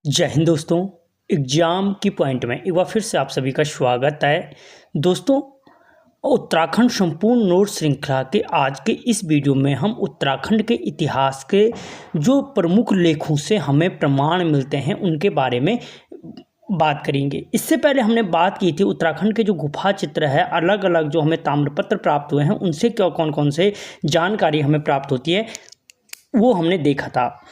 जय हिंद दोस्तों। एग्जाम की पॉइंट में एक बार फिर से आप सभी का स्वागत है। दोस्तों, उत्तराखंड संपूर्ण नोट श्रृंखला के आज के इस वीडियो में हम उत्तराखंड के इतिहास के जो प्रमुख लेखों से हमें प्रमाण मिलते हैं उनके बारे में बात करेंगे। इससे पहले हमने बात की थी उत्तराखंड के जो गुफा चित्र है, अलग अलग जो हमें ताम्रपत्र प्राप्त हुए हैं उनसे क्या कौन कौन से जानकारी हमें प्राप्त होती है वो हमने देखा था।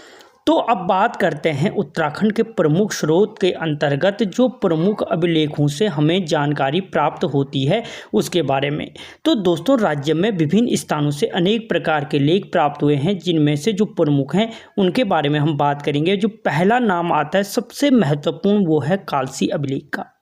तो अब बात करते हैं उत्तराखंड के प्रमुख स्रोत के अंतर्गत जो प्रमुख अभिलेखों से हमें जानकारी प्राप्त होती है उसके बारे में। तो दोस्तों, राज्य में विभिन्न स्थानों से अनेक प्रकार के लेख प्राप्त हुए हैं, जिनमें से जो प्रमुख हैं उनके बारे में हम बात करेंगे। जो पहला नाम आता है सबसे महत्वपूर्ण वो है कालसी अभिलेख का।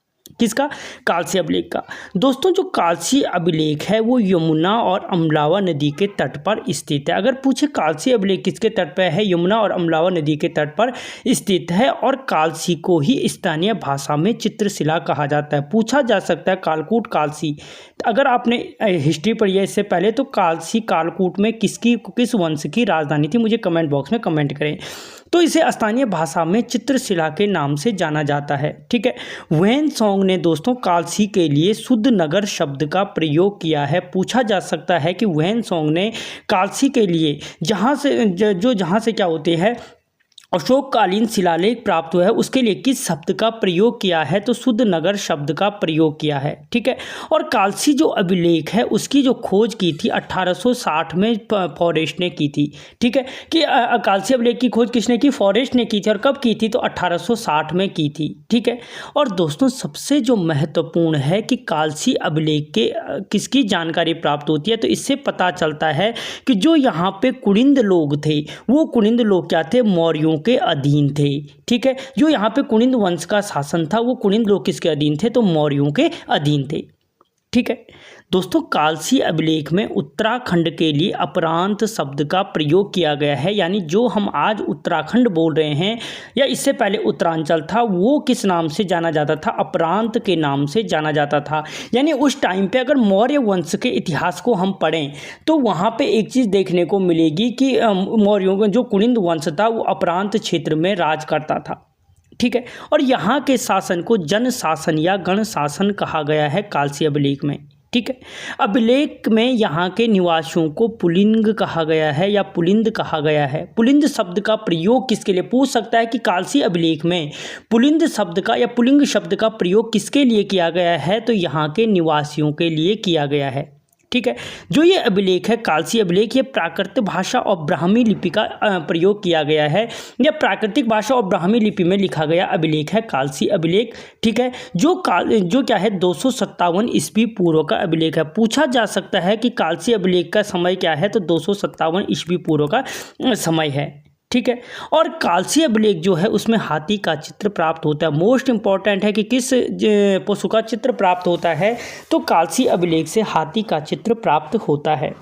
किसका? कालसी अभिलेख का। दोस्तों, जो कालसी अभिलेख है वो यमुना और अमलावा नदी के तट पर स्थित है। अगर पूछे कालसी अभिलेख किसके तट पर है, यमुना और अमलावा नदी के तट पर स्थित है। और कालसी को ही स्थानीय भाषा में चित्रशिला कहा जाता है। पूछा जा सकता है कालकूट कालसी, अगर आपने हिस्ट्री पढ़ी है इससे पहले, तो कालसी कालकूट में किस वंश की राजधानी थी, मुझे कमेंट बॉक्स में कमेंट करें। तो इसे स्थानीय भाषा में चित्रशिला के नाम से जाना जाता है। ठीक है। ह्वेन-त्सांग ने दोस्तों कालसी के लिए शुद्ध नगर शब्द का प्रयोग किया है। पूछा जा सकता है कि ह्वेन-त्सांग ने कालसी के लिए जहाँ से क्या होते हैं अशोककालीन शिलालेख प्राप्त हुआ है उसके लिए किस शब्द का प्रयोग किया है, तो शुद्ध नगर शब्द का प्रयोग किया है। ठीक है। और कालसी जो अभिलेख है उसकी जो खोज की थी 1860 में फॉरेस्ट ने की थी। ठीक है कि कालसी अभिलेख की खोज किसने की? फॉरेस्ट ने की थी। और कब की थी? तो 1860 में की थी। ठीक है। और दोस्तों, सबसे जो महत्वपूर्ण है कि कालसी अभिलेख के किसकी जानकारी प्राप्त होती है, तो इससे पता चलता है कि जो यहाँ पे कुलिंद लोग थे वो कुलिंद लोग क्या थे? मौर्यों के अधीन थे। ठीक है। जो यहाँ पे कुलिंद वंश का शासन था वो कुलिंद लोग किसके अधीन थे? तो मौर्यों के अधीन थे। ठीक है। दोस्तों, कालसी अभिलेख में उत्तराखंड के लिए अपरांत शब्द का प्रयोग किया गया है। यानी जो हम आज उत्तराखंड बोल रहे हैं या इससे पहले उत्तरांचल था वो किस नाम से जाना जाता था? अपरांत के नाम से जाना जाता था। यानी उस टाइम पे अगर मौर्य वंश के इतिहास को हम पढ़ें तो वहाँ पे एक चीज़ देखने को मिलेगी कि मौर्यों का जो कुलिंद वंश था वो अपरांत क्षेत्र में राज करता था। ठीक है। और यहाँ के शासन को जन शासन या गण शासन कहा गया है कालसी अभिलेख में। ठीक है। अभिलेख में यहाँ के निवासियों को पुलिंग कहा गया है या पुलिंद कहा गया है। पुलिंद शब्द का प्रयोग किसके लिए? पूछ सकता है कि कालसी अभिलेख में पुलिंद शब्द का या पुलिंग शब्द का प्रयोग किसके लिए किया गया है, तो यहाँ के निवासियों के लिए किया गया है। ठीक है। जो ये अभिलेख है कालसी अभिलेख, ये प्राकृत भाषा और ब्राह्मी लिपि का प्रयोग किया गया है। यह प्राकृतिक भाषा और ब्राह्मी लिपि में लिखा गया अभिलेख है कालसी अभिलेख। ठीक है। जो क्या है 257 ईस्वी पूर्व का अभिलेख है। पूछा जा सकता है कि कालसी अभिलेख का समय क्या है, तो 257 ईस्वी पूर्व का समय है। ठीक है। और कालसी अभिलेख जो है उसमें हाथी का चित्र प्राप्त होता है। मोस्ट इंपॉर्टेंट है कि किस पशु का चित्र प्राप्त होता है, तो कालसी अभिलेख से हाथी का चित्र प्राप्त होता है।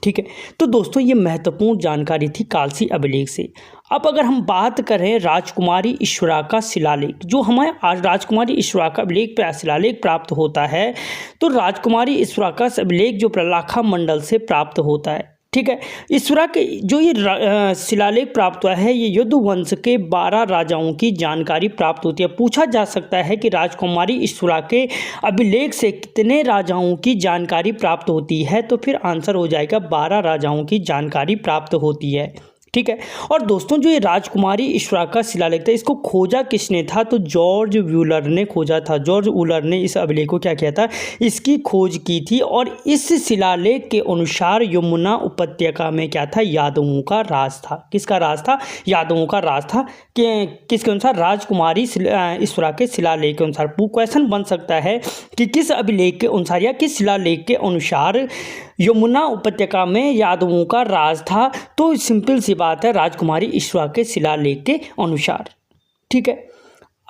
ठीक है। तो दोस्तों, ये महत्वपूर्ण जानकारी थी कालसी अभिलेख से। अब अगर हम बात करें राजकुमारी ईश्वरा का शिलालेख, जो हमें आज राजकुमारी ईश्वरा का अभिलेख पे शिलालेख प्राप्त होता है, तो राजकुमारी ईश्वरा का अभिलेख जो प्रलाखा मंडल से प्राप्त होता है। ठीक है। ईश्वरा के जो ये शिलालेख प्राप्त हुआ है ये युद्ध वंश के 12 राजाओं की जानकारी प्राप्त होती है। पूछा जा सकता है कि राजकुमारी ईश्वरा के अभिलेख से कितने राजाओं की जानकारी प्राप्त होती है, तो फिर आंसर हो जाएगा 12 राजाओं की जानकारी प्राप्त होती है। ठीक है। और दोस्तों, जो ये राजकुमारी ईश्वरा का शिलालेख था इसको खोजा किसने था, तो जॉर्ज व्यूलर ने खोजा था। जॉर्ज व्यूलर ने इस अभिलेख को क्या किया था, इसकी खोज की थी। और इस शिलालेख के अनुसार यमुना उपत्यका में क्या था, यादवों का राज था। किसका राज था? यादवों का राज था। किसके अनुसार? राजकुमारी ईश्वरा के शिलालेख के अनुसार। क्वेश्चन बन सकता है कि किस अभिलेख के अनुसार या किस शिलालेख के अनुसार यमुना उपत्यका में यादवों का राज था, तो सिंपल सी बात है राजकुमारी ईश्वरा के शिलालेख के अनुसार। ठीक है।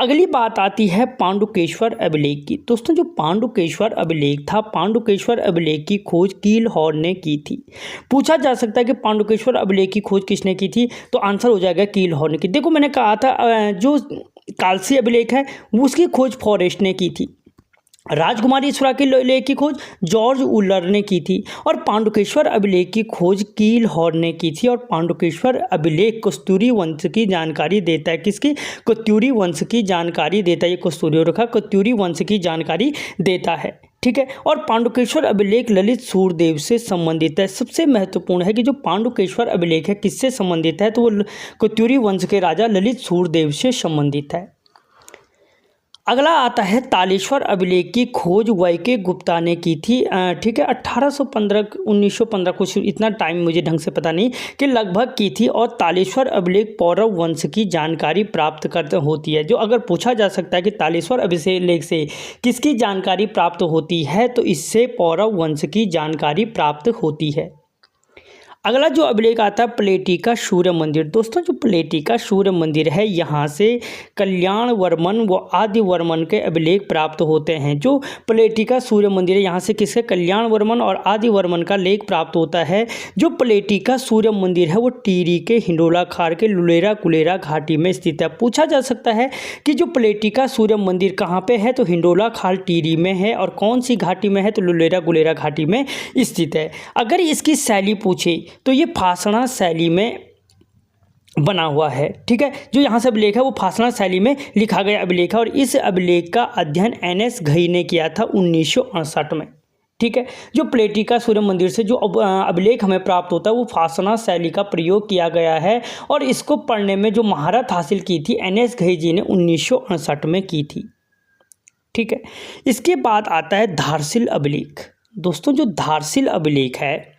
अगली बात आती है पांडुकेश्वर अभिलेख की। दोस्तों, जो पांडुकेश्वर अभिलेख था, पांडुकेश्वर अभिलेख की खोज कीलहौर ने की थी। पूछा जा सकता है कि पांडुकेश्वर अभिलेख की खोज किसने की थी, तो आंसर हो जाएगा कीलहौर ने की। देखो, मैंने कहा था जो कालसी अभिलेख है उसकी खोज फॉरेस्ट ने की थी। राजकुमारी ईश्वरा के लेख की खोज जॉर्ज उलर ने की थी और पांडुकेश्वर अभिलेख की खोज कील हॉर्न ने की थी। और पांडुकेश्वर अभिलेख कस्तूरी वंश की जानकारी देता है। किसकी? कत्यूरी वंश की जानकारी देता है। ये कस्तूरी रेखा कत्यूरी वंश की जानकारी देता है। ठीक है। और पांडुकेश्वर अभिलेख ललित सूर्यदेव से संबंधित है। सबसे महत्वपूर्ण है कि जो पांडुकेश्वर अभिलेख है किससे संबंधित है, तो वो कत्यूरी वंश के राजा ललित सूर्यदेव से संबंधित है। अगला आता है तालेश्वर अभिलेख की खोज वाईके गुप्ता ने की थी। ठीक है, 1815 1915 कुछ इतना टाइम मुझे ढंग से पता नहीं कि लगभग की थी। और तालेश्वर अभिलेख पौरव वंश की जानकारी प्राप्त करते होती है। जो अगर पूछा जा सकता है कि तालेश्वर अभिलेख से किसकी जानकारी प्राप्त होती है, तो इससे पौरव वंश की जानकारी प्राप्त होती है। अगला जो अभिलेख आता है प्लेटी का सूर्य मंदिर। दोस्तों जो प्लेटी का सूर्य मंदिर है, यहाँ से कल्याण वर्मन व आदि वर्मन के अभिलेख प्राप्त होते हैं। जो प्लेटी का सूर्य मंदिर है, यहाँ से किसके? कल्याण वर्मन और आदि वर्मन का लेख प्राप्त होता है। जो प्लेटी का सूर्य मंदिर है वो टिहरी के हिंडोला खार के लुलेरा कुलेरा घाटी में स्थित है। पूछा जा सकता है कि जो प्लेटी का सूर्य मंदिर कहाँ पे है, तो हिंडोला खाल टिहरी में है। और कौन सी घाटी में है, तो लुलेरा कुलेरा घाटी में स्थित है। अगर इसकी शैली पूछे तो ये फासणा शैली में बना हुआ है। ठीक है, जो यहाँ से अभिलेख है वो फासणा शैली में लिखा गया अभिलेख है। और इस अभिलेख का अध्ययन NS घई ने किया था 1968 में। ठीक है, जो प्लेटी का सूर्य मंदिर से जो अभिलेख हमें प्राप्त होता है वो फासणा शैली का प्रयोग किया गया है। और इसको पढ़ने में जो महारत हासिल की थी NS घई जी ने 1968 में की थी। ठीक है, इसके बाद आता है धारशिल अभिलेख। दोस्तों जो धारशिल अभिलेख है,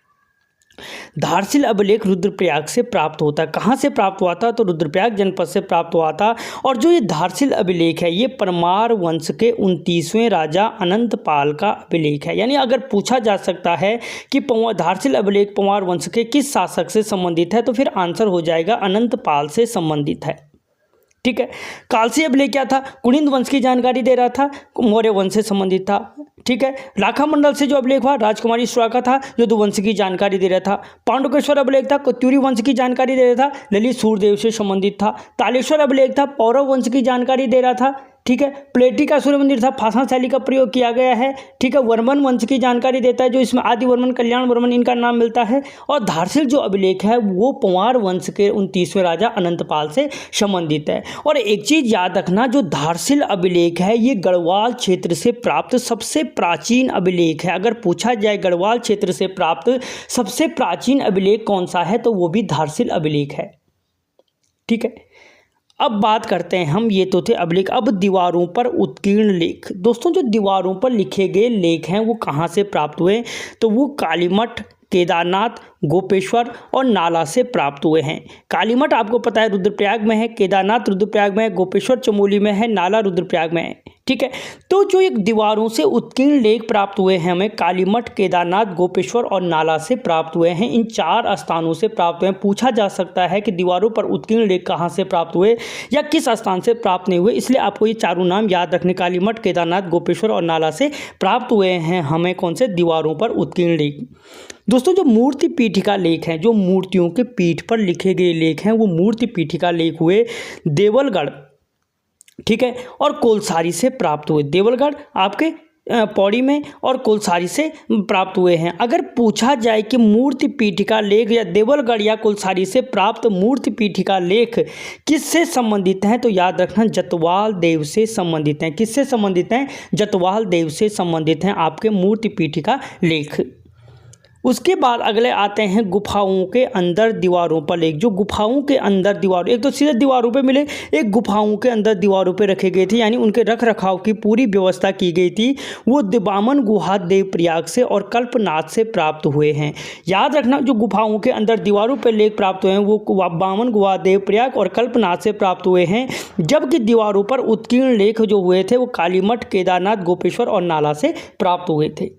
धारशिल अभिलेख रुद्रप्रयाग से प्राप्त होता है। कहाँ से प्राप्त हुआ था, तो रुद्रप्रयाग जनपद से प्राप्त हुआ था। और जो ये धारशिल अभिलेख है ये परमार वंश के 29वें राजा अनंतपाल का अभिलेख है। यानी अगर पूछा जा सकता है कि धारशिल अभिलेख परमार वंश के किस शासक से संबंधित है, तो फिर आंसर हो जाएगा अनंतपाल से संबंधित है। ठीक है, कालसी अभिलेख क्या था? कुनिंद वंश की जानकारी दे रहा था, मौर्य वंश से संबंधित था। ठीक है, लाखा मंडल से जो अभिलेख हुआ राजकुमारी ईश्वरा का था, जो यदुवंश की जानकारी दे रहा था। पांडुकेश्वर अभिलेख था, कत्यूरी वंश की जानकारी दे रहा था, ललित सूर्यदेव से संबंधित था। तालेश्वर अभिलेख था, पौरव वंश की जानकारी दे रहा था। ठीक है, प्लेटी का सूर्य मंदिर था, फासणा शैली का प्रयोग किया गया है। ठीक है, वर्मन वंश की जानकारी देता है, जो इसमें आदि वर्मन, कल्याण वर्मन इनका नाम मिलता है। और धारशिल जो अभिलेख है वो पंवार वंश के 29वें राजा अनंतपाल से संबंधित है। और एक चीज़ याद रखना, जो धारशिल अभिलेख है ये गढ़वाल क्षेत्र से प्राप्त सबसे प्राचीन अभिलेख है। अगर पूछा जाए गढ़वाल क्षेत्र से प्राप्त सबसे प्राचीन अभिलेख कौन सा है, तो वो भी धारशिल अभिलेख है। ठीक है, अब बात करते हैं हम, ये तो थे अभिलेख। अब दीवारों पर उत्कीर्ण लेख। दोस्तों जो दीवारों पर लिखे गए लेख हैं वो कहाँ से प्राप्त हुए, तो वो कालीमठ, केदारनाथ, गोपेश्वर और नाला से प्राप्त हुए हैं। कालीमठ आपको पता है रुद्रप्रयाग में है, केदारनाथ रुद्रप्रयाग में है, गोपेश्वर चमोली में है, नाला रुद्रप्रयाग में है। ठीक है, तो जो एक दीवारों से उत्कीर्ण लेख प्राप्त हुए हैं हमें कालीमठ, केदारनाथ, गोपेश्वर और नाला से प्राप्त हुए हैं। इन 4 स्थानों से प्राप्त हुए हैं। पूछा जा सकता है कि दीवारों पर उत्कीर्ण लेख कहाँ से प्राप्त हुए या किस स्थान से प्राप्त नहीं हुए, इसलिए आपको ये चारों नाम याद रखने, कालीमठ, केदारनाथ, गोपेश्वर और नाला से प्राप्त हुए हैं हमें कौन से? दीवारों पर उत्कीर्ण लेख। दोस्तों जो मूर्ति पीठिका लेख हैं, जो मूर्तियों के पीठ पर लिखे गए लेख हैं, वो मूर्ति पीठिका लेख हुए देवलगढ़, ठीक है, और कोलसारी से प्राप्त हुए। देवलगढ़ आपके पौड़ी में और कोलसारी से प्राप्त हुए हैं। अगर पूछा जाए कि मूर्ति पीठिका लेख या देवलगढ़ या कोलसारी से प्राप्त मूर्ति पीठिका लेख किससे संबंधित हैं, तो याद रखना जतवाल देव से संबंधित हैं। किससे संबंधित हैं? जतवाल देव से संबंधित हैं आपके मूर्ति पीठिका लेख। उसके बाद अगले आते हैं गुफाओं के अंदर दीवारों पर लेख। जो गुफाओं के अंदर दीवारों, एक तो सीधे दीवारों पे मिले, एक गुफाओं के अंदर दीवारों पे रखे गए थे, यानी उनके रख रखाव की पूरी व्यवस्था की गई थी। वो दिबामन गुहा देवप्रयाग से और कल्पनाथ से प्राप्त हुए हैं। याद रखना, जो गुफाओं के अंदर दीवारों पर लेख प्राप्त हुए हैं वो बामन गुहा देवप्रयाग और कल्पनाथ से प्राप्त हुए हैं। जबकि दीवारों पर उत्कीर्ण लेख जो हुए थे वो कालीमठ, केदारनाथ, गोपेश्वर और नाला से प्राप्त हुए थे।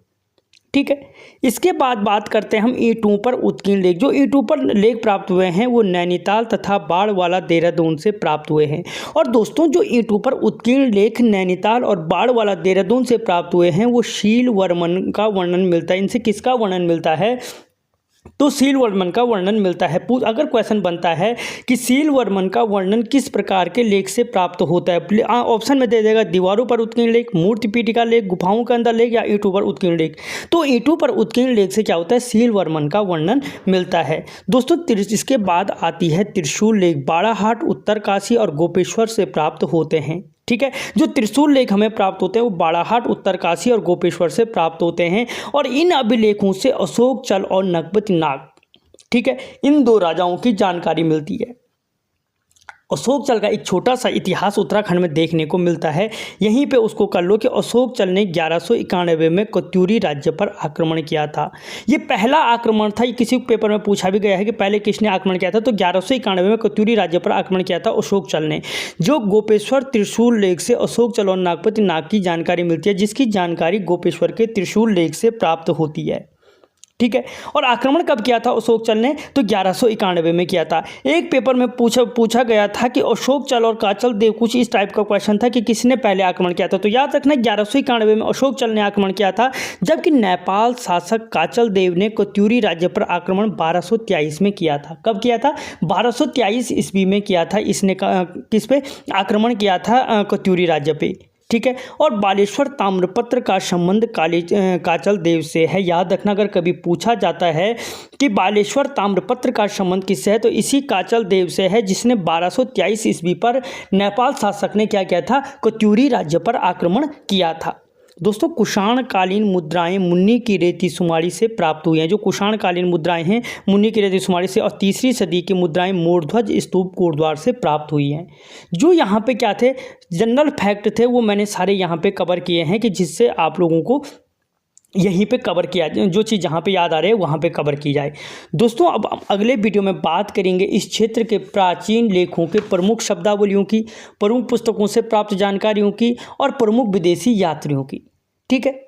ठीक है, इसके बाद बात करते हैं हम ईंटों पर उत्कीर्ण लेख। जो ईंटों पर लेख प्राप्त हुए हैं वो नैनीताल तथा बाड़वाला देहरादून से प्राप्त हुए हैं। और दोस्तों जो ईंटों पर उत्कीर्ण लेख नैनीताल और बाड़वाला देहरादून से प्राप्त हुए हैं वो शील वर्मन का वर्णन मिलता है। इनसे किसका वर्णन मिलता है? तो सीलवर्मन का वर्णन मिलता है। अगर क्वेश्चन बनता है कि सीलवर्मन का वर्णन किस प्रकार के लेख से प्राप्त होता है, ऑप्शन में दे देगा दीवारों पर उत्कीर्ण लेख, मूर्ति पीटिका लेख, गुफाओं के अंदर लेख या ईंटों पर उत्कीर्ण लेख। तो ईंटों पर उत्कीर्ण लेख से क्या होता है, सीलवर्मन का वर्णन मिलता है। दोस्तों इसके बाद आती है त्रिशूल लेख, बाड़ाहाट, उत्तरकाशी और गोपेश्वर से प्राप्त होते हैं। ठीक है, जो त्रिशूल लेख हमें प्राप्त होते हैं वो बाड़ाहाट, उत्तरकाशी और गोपेश्वर से प्राप्त होते हैं। और इन अभिलेखों से अशोक चल और नगपति नाग, ठीक है, इन दो राजाओं की जानकारी मिलती है। अशोक चल का एक छोटा सा इतिहास उत्तराखंड में देखने को मिलता है। यहीं पे उसको कर लो कि अशोक चल ने 1191 में कत्यूरी राज्य पर आक्रमण किया था। ये पहला आक्रमण था। ये किसी पेपर में पूछा भी गया है कि पहले किसने आक्रमण किया था, तो 1191 में कत्यूरी राज्य पर आक्रमण किया था अशोक चल ने। जो गोपेश्वर त्रिशूल लेख से अशोक चल और नागपति नाग की जानकारी मिलती है, जिसकी जानकारी गोपेश्वर के त्रिशूल लेख से प्राप्त होती है। ठीक है, और आक्रमण कब किया था अशोक चल ने, तो 1191 में किया था। एक पेपर में पूछा गया था कि अशोक चल और काचल देव, कुछ इस टाइप का क्वेश्चन था कि किसने पहले आक्रमण किया था। तो याद रखना 1191 में अशोक चल ने आक्रमण किया था, जबकि नेपाल शासक काचल देव ने कत्यूरी राज्य पर आक्रमण 1223 में किया था। कब किया था, 1223 ईस्वी में किया था। इसने किस पे आक्रमण किया था, कत्यूरी राज्य पे। ठीक है, और बालेश्वर ताम्रपत्र का संबंध काचल देव से है। याद रखना, अगर कभी पूछा जाता है कि बालेश्वर ताम्रपत्र का संबंध किससे है, तो इसी काचल देव से है, जिसने 1223 ईस्वी पर नेपाल शासक ने क्या किया था, कत्यूरी राज्य पर आक्रमण किया था। दोस्तों कुषाण कालीन मुद्राएं मुन्नी की रेती सुमारी से प्राप्त हुई हैं। जो कुषाण कालीन मुद्राएं हैं मुन्नी की रेती सुमारी से, और तीसरी सदी की मुद्राएं मोरध्वज स्तूप कोटद्वार से प्राप्त हुई हैं। जो यहाँ पे क्या थे, जनरल फैक्ट थे, वो मैंने सारे यहाँ पे कवर किए हैं कि जिससे आप लोगों को यहीं पे कवर किया, जो चीज़ जहाँ पे याद आ रही है वहाँ पे कवर की जाए। दोस्तों अब अगले वीडियो में बात करेंगे इस क्षेत्र के प्राचीन लेखों के प्रमुख शब्दावलियों की, प्रमुख पुस्तकों से प्राप्त जानकारियों की और प्रमुख विदेशी यात्रियों की। ठीक है।